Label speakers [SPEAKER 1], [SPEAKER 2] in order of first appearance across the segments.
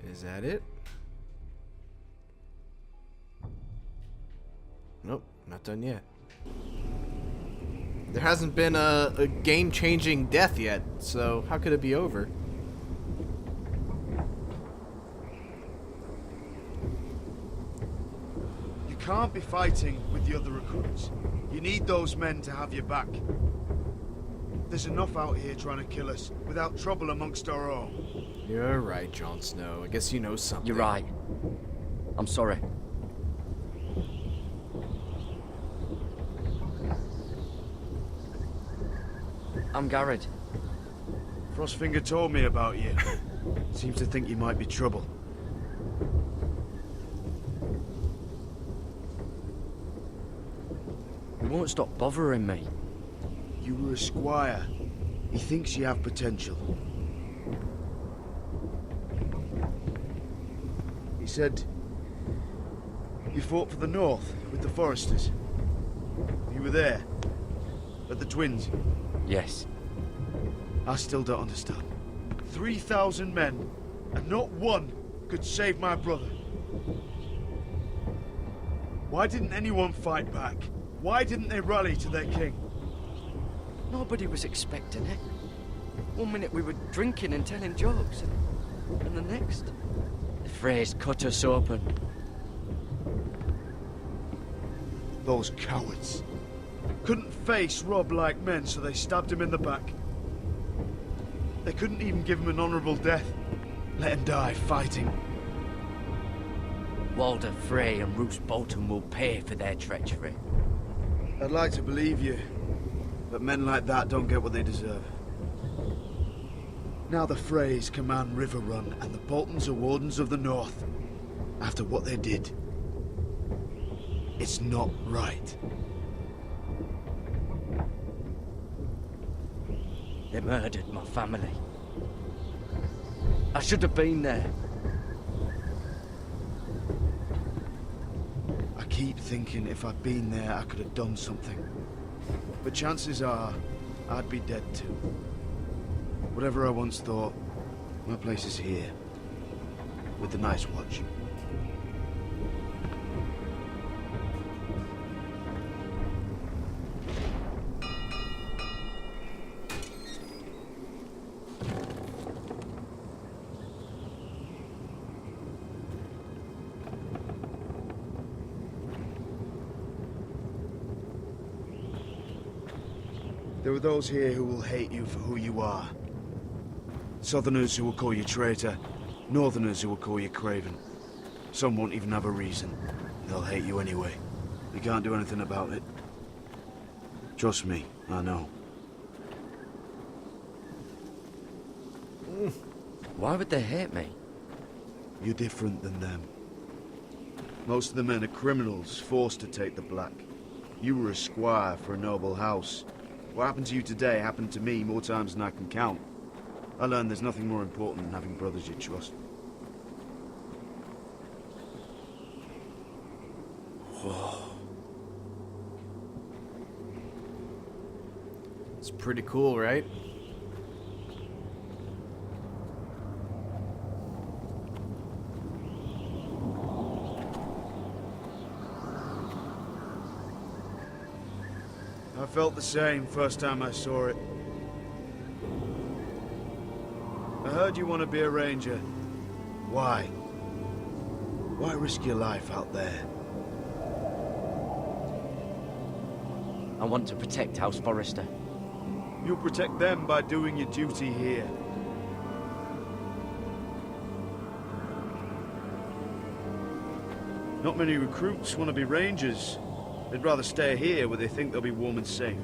[SPEAKER 1] Is that it? Nope, not done yet. There hasn't been a game-changing death yet, so how could it be over?
[SPEAKER 2] You can't be fighting with the other recruits. You need those men to have your back. There's enough out here trying to kill us without trouble amongst our own.
[SPEAKER 1] You're right, Jon Snow. I guess you know something.
[SPEAKER 3] You're right. I'm sorry. I'm Garrett.
[SPEAKER 2] Frostfinger told me about you. Seems to think you might be trouble.
[SPEAKER 3] He won't stop bothering me.
[SPEAKER 2] You were a squire. He thinks you have potential. He said you fought for the North with the Foresters. You were there, at the Twins.
[SPEAKER 3] Yes.
[SPEAKER 2] I still don't understand. 3,000 men, and not one could save my brother. Why didn't anyone fight back? Why didn't they rally to their king?
[SPEAKER 3] Nobody was expecting it. One minute we were drinking and telling jokes, and the next, the Freys cut us open.
[SPEAKER 2] Those cowards. Couldn't face Rob like men, so they stabbed him in the back. They couldn't even give him an honorable death. Let him die fighting.
[SPEAKER 3] Walder Frey and Roose Bolton will pay for their treachery.
[SPEAKER 2] I'd like to believe you, but men like that don't get what they deserve. Now the Freys command Riverrun, and the Boltons are Wardens of the North. After what they did, it's not right.
[SPEAKER 3] They murdered my family. I should have been there.
[SPEAKER 2] I keep thinking if I'd been there, I could have done something. But chances are, I'd be dead too. Whatever I once thought, my place is here. With the Night's Watch. There are those here who will hate you for who you are. Southerners who will call you traitor, Northerners who will call you craven. Some won't even have a reason. They'll hate you anyway. You can't do anything about it. Trust me, I know.
[SPEAKER 3] Why would they hate me?
[SPEAKER 2] You're different than them. Most of the men are criminals, forced to take the black. You were a squire for a noble house. What happened to you today happened to me more times than I can count. I learned there's nothing more important than having brothers you trust.
[SPEAKER 1] It's pretty cool, right?
[SPEAKER 2] I felt the same first time I saw it. I heard you want to be a ranger. Why? Why risk your life out there?
[SPEAKER 3] I want to protect House Forrester.
[SPEAKER 2] You'll protect them by doing your duty here. Not many recruits want to be rangers. They'd rather stay here where they think they'll be warm and safe.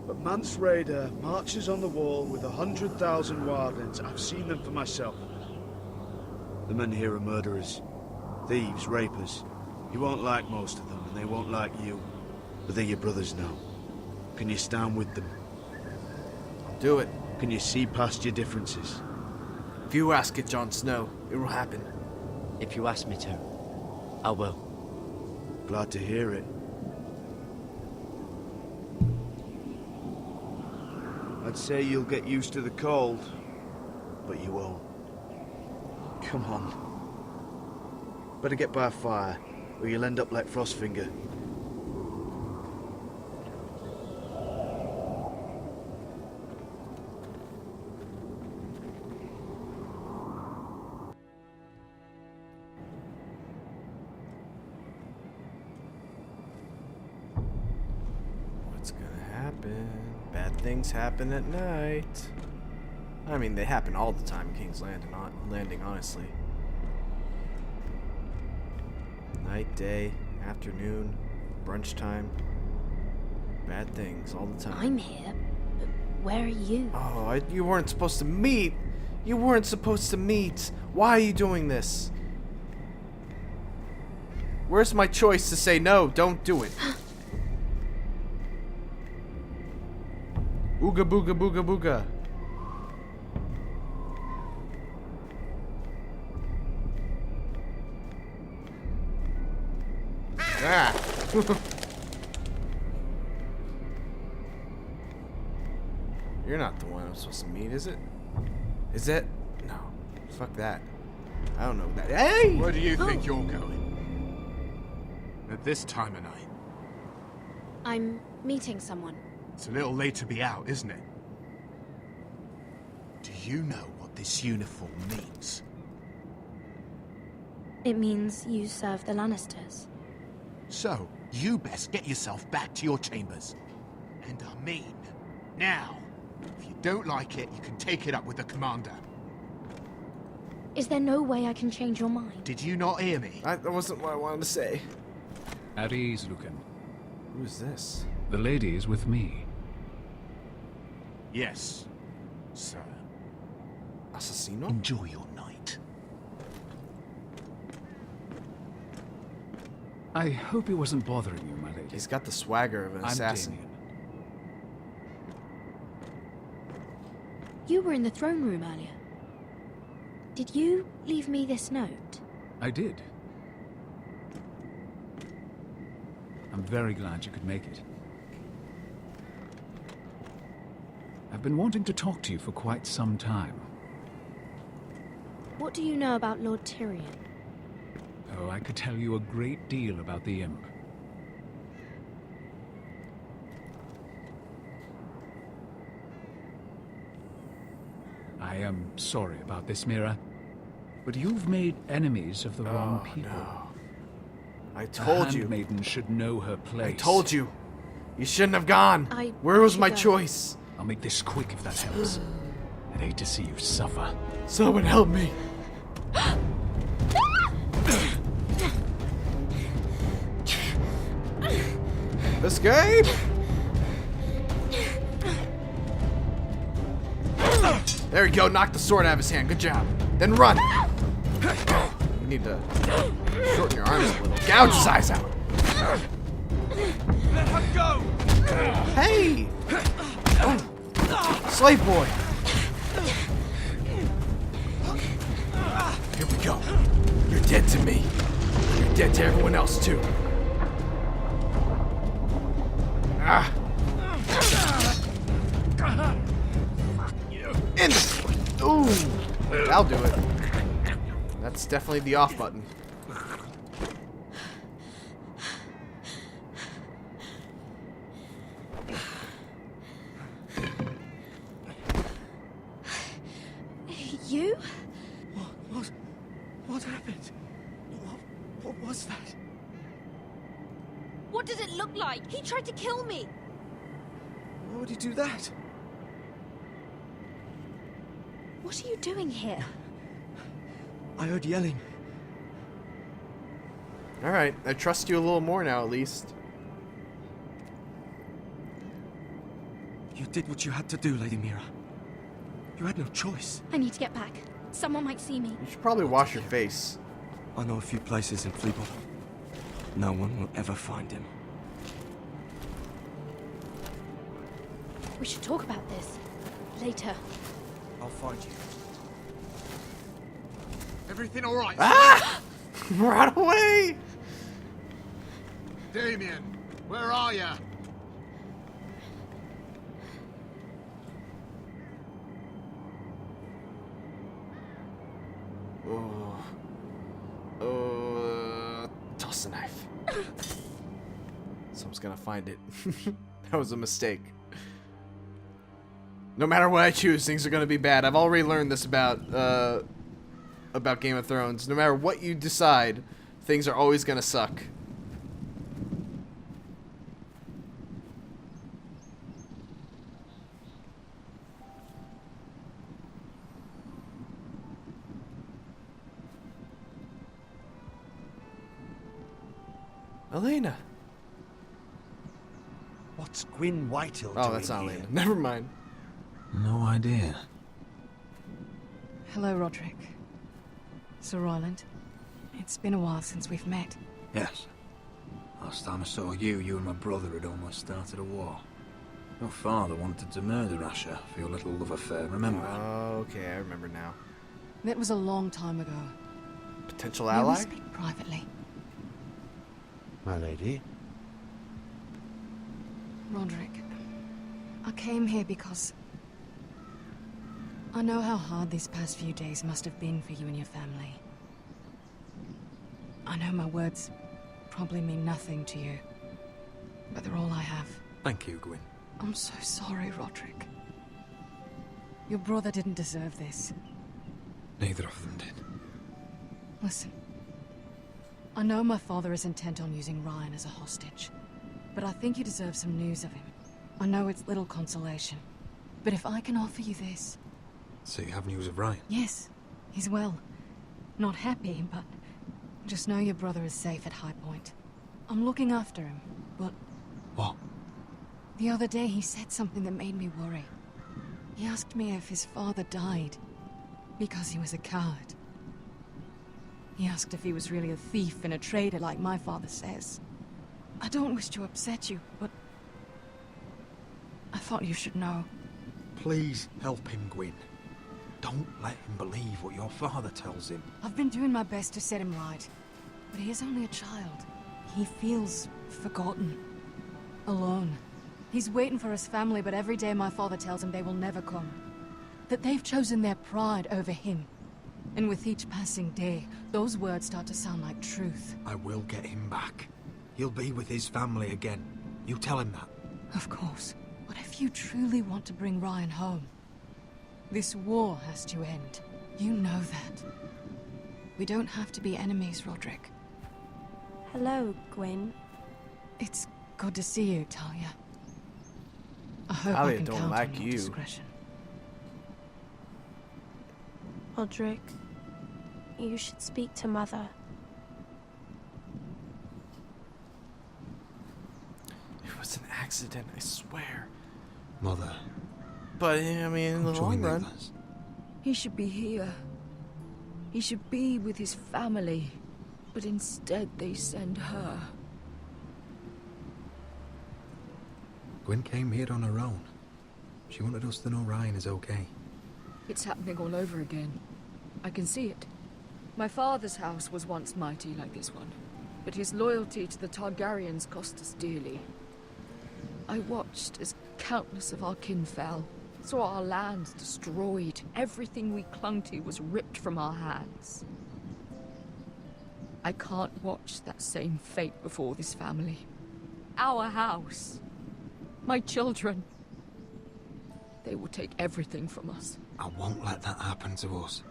[SPEAKER 2] But Mance Rayder marches on the wall with 100,000 wildlings. I've seen them for myself. The men here are murderers, thieves, rapers. You won't like most of them, and they won't like you. But they're your brothers now. Can you stand with them?
[SPEAKER 1] I'll do it.
[SPEAKER 2] Can you see past your differences?
[SPEAKER 1] If you ask it, Jon Snow, it will happen.
[SPEAKER 3] If you ask me to, I will.
[SPEAKER 2] Glad to hear it. I'd say you'll get used to the cold, but you won't. Come on. Better get by a fire, or you'll end up like Frostfinger.
[SPEAKER 1] What's gonna happen? Bad things happen at night. I mean, they happen all the time in King's Landing, honestly. Night, day, afternoon, brunch time. Bad things all the time.
[SPEAKER 4] I'm here, but where are you?
[SPEAKER 1] Oh, you weren't supposed to meet. You weren't supposed to meet. Why are you doing this? Where's my choice to say no, don't do it? Ooga booga booga booga. Ah. You're not the one I'm supposed to meet, is it? Is it? No. Fuck that. I don't know that. Hey!
[SPEAKER 5] Where do you think you're going? At this time of night?
[SPEAKER 4] I'm meeting someone.
[SPEAKER 5] It's a little late to be out, isn't it? Do you know what this uniform means?
[SPEAKER 4] It means you serve the Lannisters.
[SPEAKER 5] So, you best get yourself back to your chambers. And I mean, now. If you don't like it, you can take it up with the commander.
[SPEAKER 4] Is there no way I can change your mind?
[SPEAKER 5] Did you not hear me?
[SPEAKER 1] That wasn't what I wanted to say.
[SPEAKER 6] At ease, Lucan.
[SPEAKER 1] Who is this?
[SPEAKER 6] The lady is with me.
[SPEAKER 5] Yes, sir.
[SPEAKER 1] Assassino?
[SPEAKER 5] Enjoy your night.
[SPEAKER 6] I hope he wasn't bothering you, my lady.
[SPEAKER 1] He's got the swagger of an
[SPEAKER 6] I'm
[SPEAKER 1] assassin.
[SPEAKER 6] Damien.
[SPEAKER 4] You were in the throne room earlier. Did you leave me this note?
[SPEAKER 6] I did. I'm very glad you could make it. I've been wanting to talk to you for quite some time.
[SPEAKER 4] What do you know about Lord Tyrion?
[SPEAKER 6] Oh, I could tell you a great deal about the imp. I am sorry about this, Mira, but you've made enemies of the wrong people.
[SPEAKER 1] No. I
[SPEAKER 6] A
[SPEAKER 1] told you.
[SPEAKER 6] handmaiden should know her place.
[SPEAKER 1] I told you. You shouldn't have gone. Where was
[SPEAKER 4] should
[SPEAKER 1] my
[SPEAKER 4] go.
[SPEAKER 1] choice?
[SPEAKER 6] I'll make this quick if that helps. I'd hate to see you suffer.
[SPEAKER 1] Someone help me. Escape! There you go, knock the sword out of his hand. Good job. Then run. You need to shorten your arms a little. Gouge his eyes out.
[SPEAKER 2] Let her go!
[SPEAKER 1] Hey! Oh. Slave boy. Here we go. You're dead to me. You're dead to everyone else too. Ah. In the... Ooh. That'll do it. That's definitely the off button.
[SPEAKER 4] You?
[SPEAKER 2] What happened? What was that?
[SPEAKER 4] What does it look like? He tried to kill me.
[SPEAKER 2] Why would he do that?
[SPEAKER 4] What are you doing here?
[SPEAKER 2] I heard yelling.
[SPEAKER 1] Alright, I trust you a little more now at least.
[SPEAKER 2] You did what you had to do, Lady Mira. You had no choice.
[SPEAKER 4] I need to get back. Someone might see me.
[SPEAKER 1] You should probably wash your face.
[SPEAKER 7] I know a few places in Fleabottom. No one will ever find him.
[SPEAKER 4] We should talk about this later.
[SPEAKER 7] I'll find you.
[SPEAKER 5] Everything all right?
[SPEAKER 1] Ah! Run away!
[SPEAKER 5] Damien, where are you?
[SPEAKER 1] Toss the knife. Someone's gonna find it. That was a mistake. No matter what I choose, things are gonna be bad. I've already learned this about Game of Thrones. No matter what you decide, things are always gonna suck. Elena.
[SPEAKER 8] What's Gwyn Whitehill doing
[SPEAKER 1] Oh, that's not
[SPEAKER 8] here?
[SPEAKER 1] Elena. Never mind.
[SPEAKER 9] No idea.
[SPEAKER 10] Hello, Roderick. Sir Roland. It's been a while since we've met.
[SPEAKER 9] Yes. Last time I saw you, you and my brother had almost started a war. Your father wanted to murder Asher for your little love affair, remember?
[SPEAKER 1] Okay, I remember now.
[SPEAKER 10] That was a long time ago.
[SPEAKER 1] Potential
[SPEAKER 10] May we
[SPEAKER 1] ally?
[SPEAKER 10] speak privately?
[SPEAKER 8] My lady?
[SPEAKER 10] Roderick, I came here because I know how hard these past few days must have been for you and your family. I know my words probably mean nothing to you, but they're all I have.
[SPEAKER 9] Thank you, Gwyn.
[SPEAKER 10] I'm so sorry, Roderick. Your brother didn't deserve this.
[SPEAKER 9] Neither of them did.
[SPEAKER 10] Listen, I know my father is intent on using Ryan as a hostage, but I think you deserve some news of him. I know it's little consolation, but if I can offer you this...
[SPEAKER 9] So you have news of Ryan?
[SPEAKER 10] Yes, he's well. Not happy, but just know your brother is safe at High Point. I'm looking after him, but...
[SPEAKER 9] What?
[SPEAKER 10] The other day he said something that made me worry. He asked me if his father died because he was a coward. He asked if he was really a thief and a traitor like my father says. I don't wish to upset you, but I thought you should know.
[SPEAKER 9] Please help him, Gwyn. Don't let him believe what your father tells him.
[SPEAKER 10] I've been doing my best to set him right, but he is only a child. He feels forgotten, alone. He's waiting for his family, but every day my father tells him they will never come. That they've chosen their pride over him. And with each passing day, those words start to sound like truth.
[SPEAKER 9] I will get him back. He'll be with his family again. You tell him that.
[SPEAKER 10] Of course. But if you truly want to bring Ryan home, this war has to end. You know that. We don't have to be enemies, Roderick.
[SPEAKER 4] Hello, Gwyn.
[SPEAKER 10] It's good to see you, Talia. I hope
[SPEAKER 1] Talia
[SPEAKER 10] I can
[SPEAKER 1] don't
[SPEAKER 10] count
[SPEAKER 1] like
[SPEAKER 10] on your
[SPEAKER 1] you.
[SPEAKER 10] discretion.
[SPEAKER 4] Roderick, you should speak to Mother.
[SPEAKER 1] It was an accident, I swear.
[SPEAKER 9] Mother.
[SPEAKER 1] But, I mean, in the long run...
[SPEAKER 9] us.
[SPEAKER 11] He should be here. He should be with his family. But instead they send her.
[SPEAKER 9] Gwyn came here on her own. She wanted us to know Ryan is okay.
[SPEAKER 11] It's happening all over again. I can see it. My father's house was once mighty like this one, but his loyalty to the Targaryens cost us dearly. I watched as countless of our kin fell, saw our lands destroyed, everything we clung to was ripped from our hands. I can't watch that same fate before this family. Our house. My children. They will take everything from us.
[SPEAKER 9] I won't let that happen to us.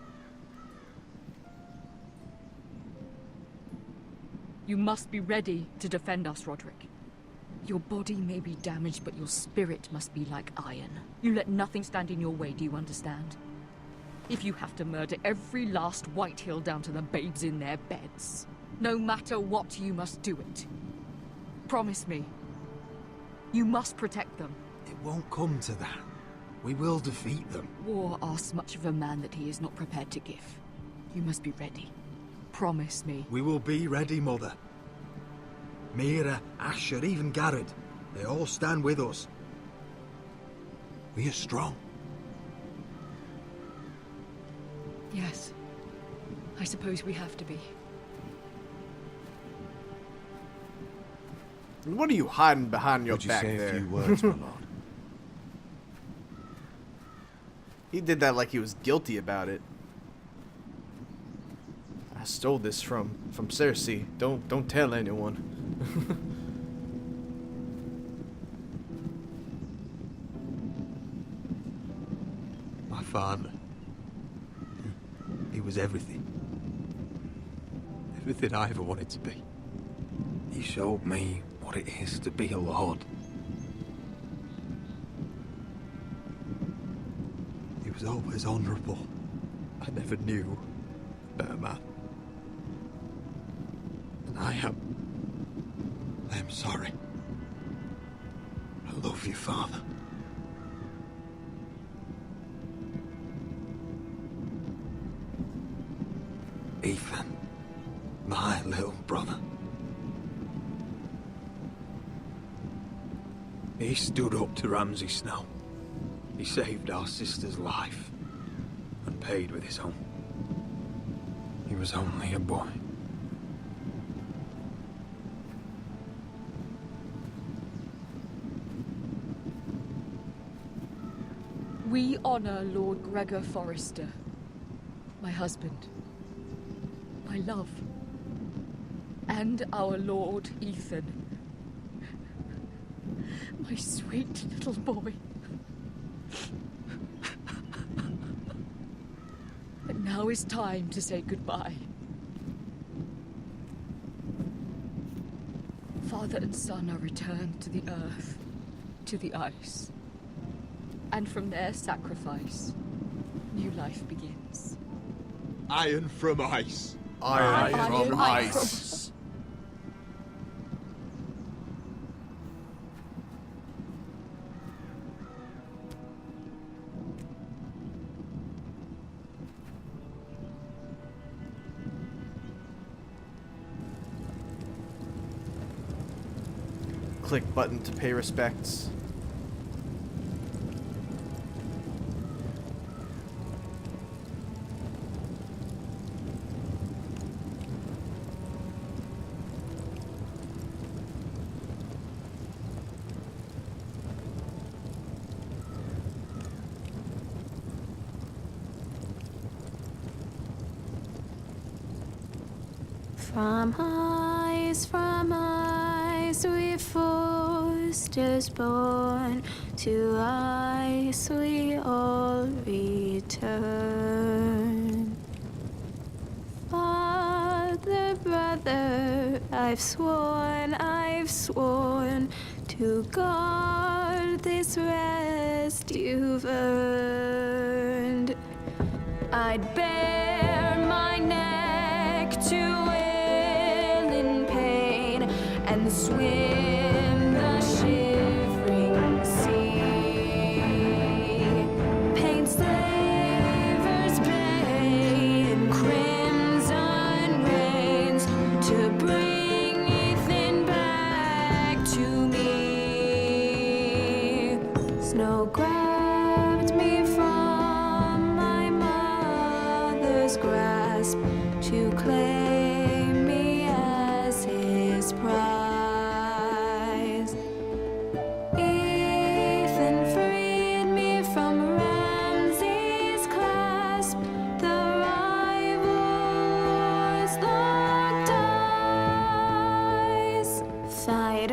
[SPEAKER 11] You must be ready to defend us, Roderick. Your body may be damaged, but your spirit must be like iron. You let nothing stand in your way, do you understand? If you have to murder every last Whitehill down to the babes in their beds, no matter what, you must do it. Promise me. You must protect them.
[SPEAKER 9] It won't come to that. We will defeat them.
[SPEAKER 11] War asks much of a man that he is not prepared to give. You must be ready. Promise me.
[SPEAKER 9] We will be ready, Mother. Mira, Asher, even Garrett. They all stand with us. We are strong.
[SPEAKER 11] Yes. I suppose we have to be.
[SPEAKER 1] What are you hiding behind your
[SPEAKER 8] Would you
[SPEAKER 1] back
[SPEAKER 8] say
[SPEAKER 1] there?
[SPEAKER 8] a few words, my lord?
[SPEAKER 1] He did that like he was guilty about it. I stole this from Cersei. Don't tell anyone.
[SPEAKER 7] My father. He was everything. Everything I ever wanted to be.
[SPEAKER 9] He showed me what it is to be a lord.
[SPEAKER 7] He was always honourable. I never knew a better man. And I am sorry.
[SPEAKER 9] I love you, Father. Ethan, my little brother. He stood up to Ramsay Snow. He saved our sister's life and paid with his own. He was only a boy.
[SPEAKER 11] We honor Lord Gregor Forrester, my husband, my love, and our Lord Ethan, my sweet little boy. But now is time to say goodbye. Father and son are returned to the earth, to the ice. And from their sacrifice, new life begins.
[SPEAKER 5] Iron from ice.
[SPEAKER 1] Iron from ice. Click button to pay respects.
[SPEAKER 12] From ice we Forsters born, to ice we all return. Father, brother, I've sworn to guard this rest you've earned. I'd bare my neck to and swim the shivering sea. Paint Slaver's Bay in crimson rains to bring Ethan back to me. Snow grabbed me from my mother's grasp to claim me as his prize. Fight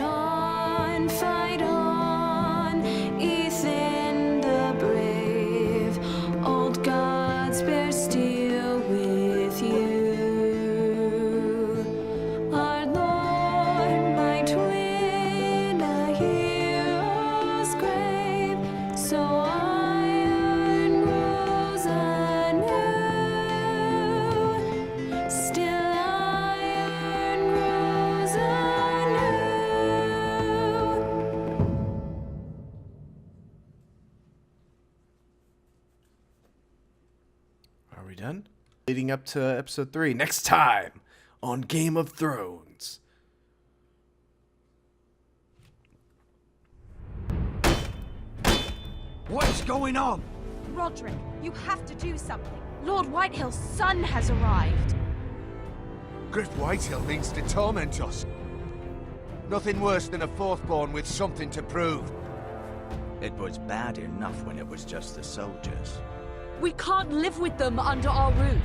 [SPEAKER 12] on, Ethan the brave. Old gods bear steel with you. Our Lord might win a hero's grave, so iron grows anew. Still iron grows anew.
[SPEAKER 1] Are we done? Leading up to episode 3 next time on Game of Thrones.
[SPEAKER 9] What's going on?
[SPEAKER 4] Roderick, you have to do something. Lord Whitehill's son has arrived.
[SPEAKER 5] Griff Whitehill means to torment us. Nothing worse than a fourthborn with something to prove.
[SPEAKER 13] It was bad enough when it was just the soldiers.
[SPEAKER 11] We can't live with them under our roof.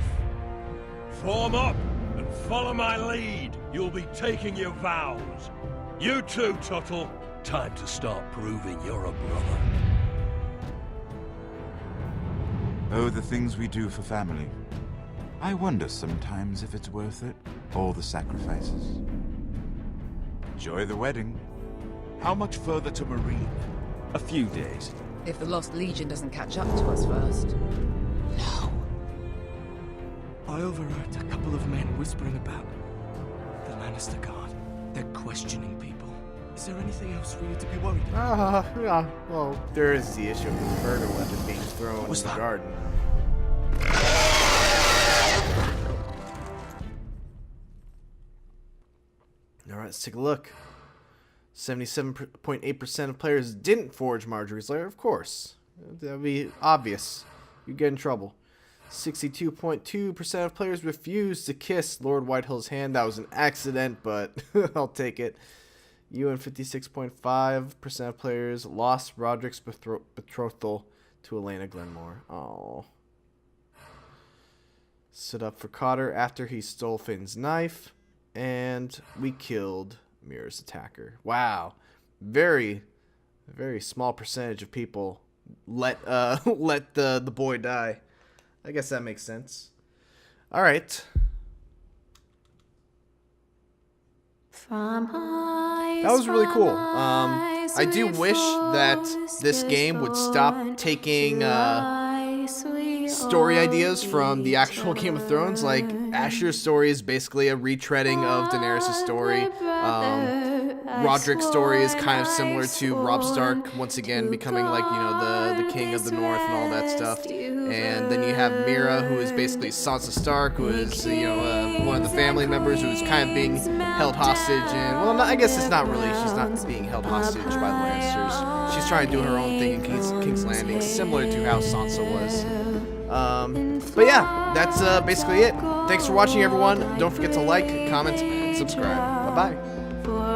[SPEAKER 5] Form up!
[SPEAKER 14] And follow my lead. You'll be taking your vows. You too, Tuttle. Time to start proving you're a brother.
[SPEAKER 15] Oh, the things we do for family. I wonder sometimes if it's worth it. All the sacrifices. Enjoy the wedding.
[SPEAKER 5] How much further to Marine?
[SPEAKER 7] A few days.
[SPEAKER 11] If the Lost Legion doesn't catch up to us first.
[SPEAKER 7] I overheard a couple of men whispering about the Lannister Guard. They're questioning people. Is there anything else for you to be worried about?
[SPEAKER 1] Yeah. Well, there is the issue of the murder weapon being thrown in the garden. All right, let's take a look. 77.8% of players didn't forge Marjorie's lair. Of course, that would be obvious. You get in trouble. 62.2% of players refused to kiss Lord Whitehill's hand. That was an accident, but I'll take it. You and 56.5% of players lost Roderick's betrothal to Elena Glenmore. Oh. Stood up for Cotter after he stole Finn's knife. And we killed Mira's attacker. Wow. Very small percentage of people let the boy die. I guess that makes sense. All right. That was really cool. I do wish that this game would stop taking story ideas from the actual Game of Thrones. Like, Asher's story is basically a retreading of Daenerys' story. Roderick's story is kind of similar to Robb Stark, once again becoming, like, you know, the king of the north and all that stuff. And then you have Mira, who is basically Sansa Stark, who is, you know, one of the family members who is kind of being held hostage. And, well, I guess it's not really. She's not being held hostage by the Lannisters. She's trying to do her own thing in King's Landing, similar to how Sansa was. But yeah, that's basically it. Thanks for watching, everyone. Don't forget to like, comment, and subscribe. Bye-bye.